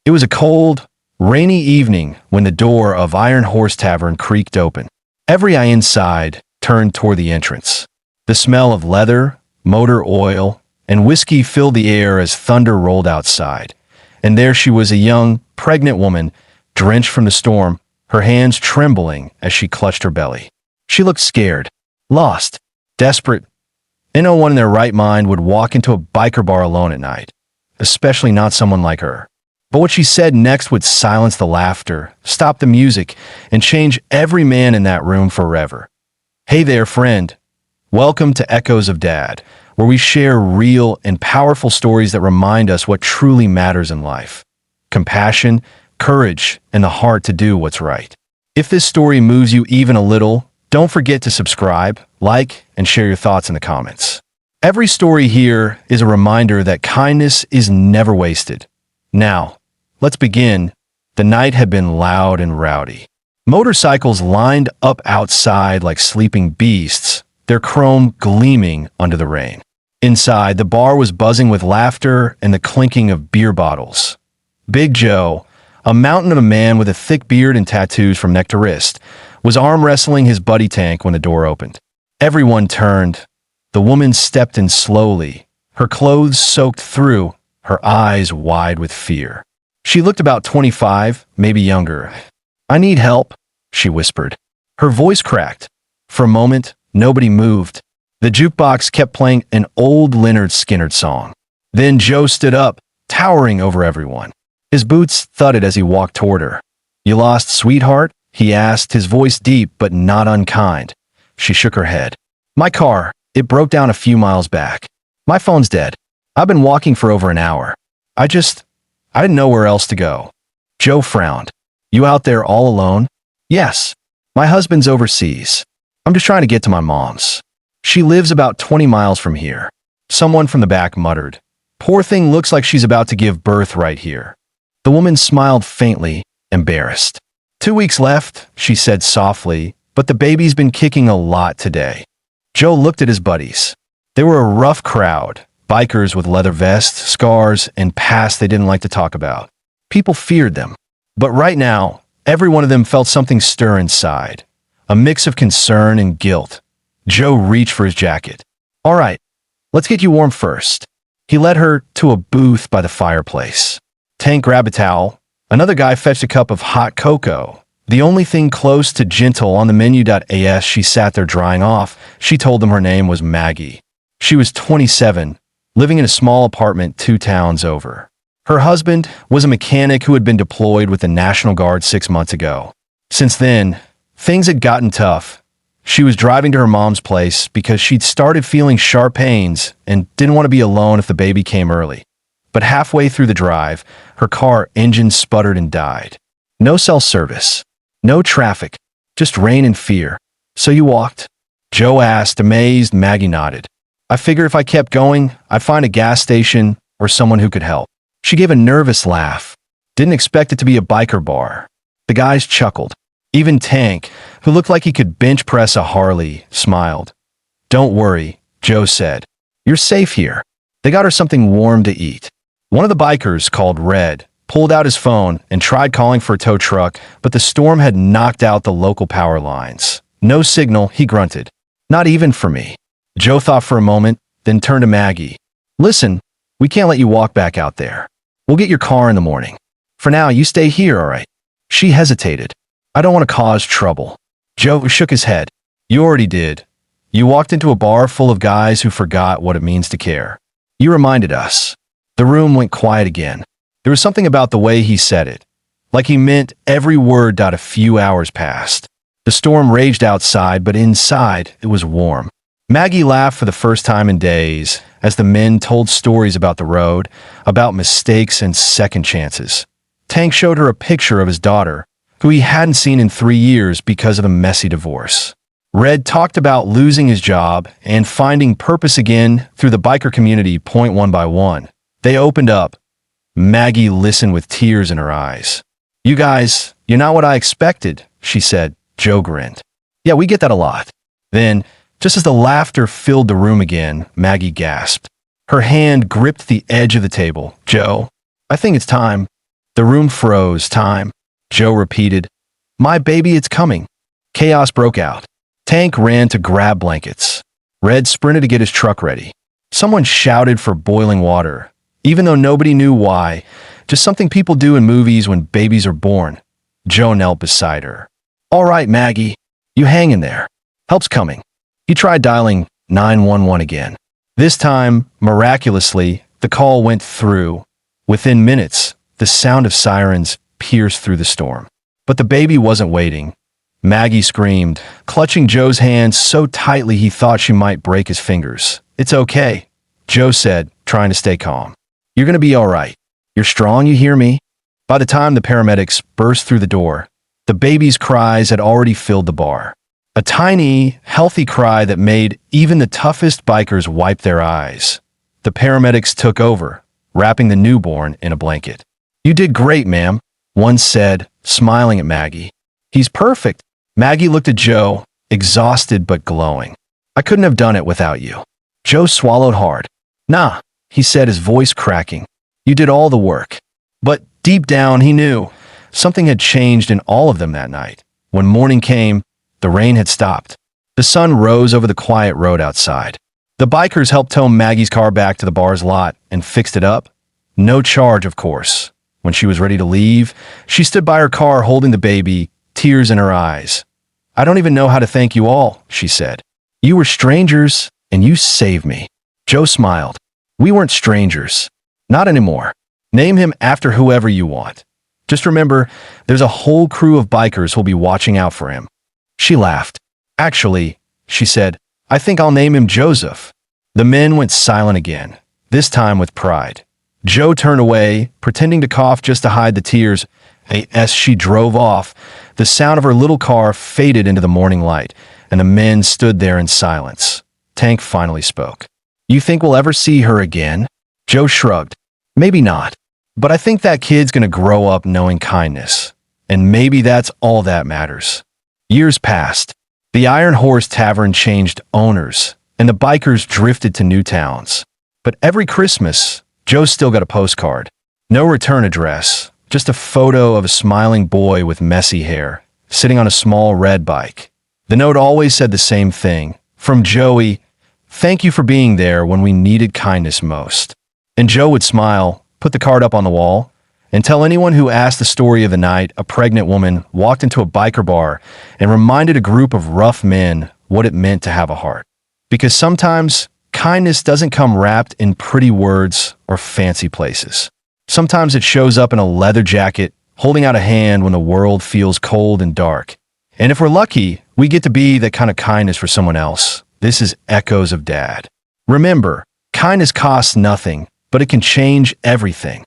It was a cold, rainy evening when the door of Iron Horse Tavern creaked open. Every eye inside turned toward the entrance. The smell of leather, motor oil, and whiskey filled the air as thunder rolled outside. And there she was, a young, pregnant woman, drenched from the storm, her hands trembling as she clutched her belly. She looked scared, lost, desperate, and no one in their right mind would walk into a biker bar alone at night, especially not someone like her. But what she said next would silence the laughter, stop the music, and change every man in that room forever. Hey there, friend. Welcome to Echoes of Dad, where we share real and powerful stories that remind us what truly matters in life. Compassion, courage, and the heart to do what's right. If this story moves you even a little, don't forget to subscribe, like, and share your thoughts in the comments. Every story here is a reminder that kindness is never wasted. Now, let's begin. The night had been loud and rowdy. Motorcycles lined up outside like sleeping beasts, their chrome gleaming under the rain. Inside, the bar was buzzing with laughter and the clinking of beer bottles. Big Joe, a mountain of a man with a thick beard and tattoos from neck to wrist, was arm wrestling his buddy Tank when the door opened. Everyone turned. The woman stepped in slowly, her clothes soaked through, her eyes wide with fear. She looked about 25, maybe younger. "I need help," she whispered. Her voice cracked. For a moment, nobody moved. The jukebox kept playing an old Leonard Skinner song. Then Joe stood up, towering over everyone. His boots thudded as he walked toward her. "You lost, sweetheart?" he asked, his voice deep but not unkind. She shook her head. "My car, it broke down a few miles back. My phone's dead. I've been walking for over an hour. I didn't know where else to go." Joe frowned. "You out there all alone?" "Yes. My husband's overseas. I'm just trying to get to my mom's. She lives about 20 miles from here." Someone from the back muttered, "Poor thing, looks like she's about to give birth right here." The woman smiled faintly, embarrassed. 2 weeks left," she said softly, "but the baby's been kicking a lot today." Joe looked at his buddies. They were a rough crowd, bikers with leather vests, scars, and pasts they didn't like to talk about. People feared them. But right now, every one of them felt something stir inside, a mix of concern and guilt. Joe reached for his jacket. "All right, let's get you warm first." He led her to a booth by the fireplace. Tank grabbed a towel. Another guy fetched a cup of hot cocoa, the only thing close to gentle on the menu. As she sat there drying off, she told them her name was Maggie. She was 27, living in a small apartment 2 towns over. Her husband was a mechanic who had been deployed with the National Guard 6 months ago. Since then, things had gotten tough. She was driving to her mom's place because she'd started feeling sharp pains and didn't want to be alone if the baby came early. But halfway through the drive, her car engine sputtered and died. No cell service, no traffic, just rain and fear. "So you walked?" Joe asked, amazed. Maggie nodded. "I figured if I kept going, I'd find a gas station or someone who could help." She gave a nervous laugh. Didn't expect it to be a biker bar. The guys chuckled. Even Tank, who looked like he could bench press a Harley, smiled. "Don't worry," Joe said. "You're safe here." They got her something warm to eat. One of the bikers, called Red, pulled out his phone and tried calling for a tow truck, but the storm had knocked out the local power lines. "No signal," he grunted. "Not even for me." Joe thought for a moment, then turned to Maggie. "Listen, we can't let you walk back out there. We'll get your car in the morning. For now, you stay here, all right?" She hesitated. "I don't want to cause trouble." Joe shook his head. "You already did. You walked into a bar full of guys who forgot what it means to care. You reminded us." The room went quiet again. There was something about the way he said it, like he meant every word. A few hours passed. The storm raged outside, but inside it was warm. Maggie laughed for the first time in days as the men told stories about the road, about mistakes and second chances. Tank showed her a picture of his daughter, who he hadn't seen in 3 years because of a messy divorce. Red talked about losing his job and finding purpose again through the biker community. One by one, they opened up. Maggie listened with tears in her eyes. "You guys, you're not what I expected," she said. Joe grinned. "Yeah, we get that a lot." Then, just as the laughter filled the room again, Maggie gasped. Her hand gripped the edge of the table. "Joe, I think it's time." The room froze. Time. Joe repeated, "My baby, it's coming." Chaos broke out. Tank ran to grab blankets. Red sprinted to get his truck ready. Someone shouted for boiling water, even though nobody knew why, just something people do in movies when babies are born. Joe knelt beside her. "All right, Maggie, you hang in there. Help's coming." He tried dialing 911 again. This time, miraculously, the call went through. Within minutes, the sound of sirens pierced through the storm. But the baby wasn't waiting. Maggie screamed, clutching Joe's hands so tightly he thought she might break his fingers. "It's okay," Joe said, trying to stay calm. "You're going to be all right. You're strong, you hear me?" By the time the paramedics burst through the door, the baby's cries had already filled the bar. A tiny, healthy cry that made even the toughest bikers wipe their eyes. The paramedics took over, wrapping the newborn in a blanket. "You did great, ma'am," one said, smiling at Maggie. "He's perfect." Maggie looked at Joe, exhausted but glowing. "I couldn't have done it without you." Joe swallowed hard. "Nah," he said, his voice cracking. "You did all the work." But deep down, he knew something had changed in all of them that night. When morning came, the rain had stopped. The sun rose over the quiet road outside. The bikers helped tow Maggie's car back to the bar's lot and fixed it up. No charge, of course. When she was ready to leave, she stood by her car holding the baby, tears in her eyes. "I don't even know how to thank you all," she said. "You were strangers, and you saved me." Joe smiled. "We weren't strangers. Not anymore. Name him after whoever you want. Just remember, there's a whole crew of bikers who'll be watching out for him." She laughed. "Actually," she said, "I think I'll name him Joseph." The men went silent again, this time with pride. Joe turned away, pretending to cough just to hide the tears. As she drove off, the sound of her little car faded into the morning light, and the men stood there in silence. Tank finally spoke. "You think we'll ever see her again?" Joe shrugged. "Maybe not. But I think that kid's gonna grow up knowing kindness. And maybe that's all that matters." Years passed. The Iron Horse Tavern changed owners, and the bikers drifted to new towns. But every Christmas, Joe still got a postcard. No return address, just a photo of a smiling boy with messy hair, sitting on a small red bike. The note always said the same thing. From Joey, "Thank you for being there when we needed kindness most." And Joe would smile, put the card up on the wall, and tell anyone who asked the story of the night a pregnant woman walked into a biker bar and reminded a group of rough men what it meant to have a heart. Because sometimes kindness doesn't come wrapped in pretty words or fancy places. Sometimes it shows up in a leather jacket, holding out a hand when the world feels cold and dark. And if we're lucky, we get to be that kind of kindness for someone else. This is Echoes of Dad. Remember, kindness costs nothing, but it can change everything.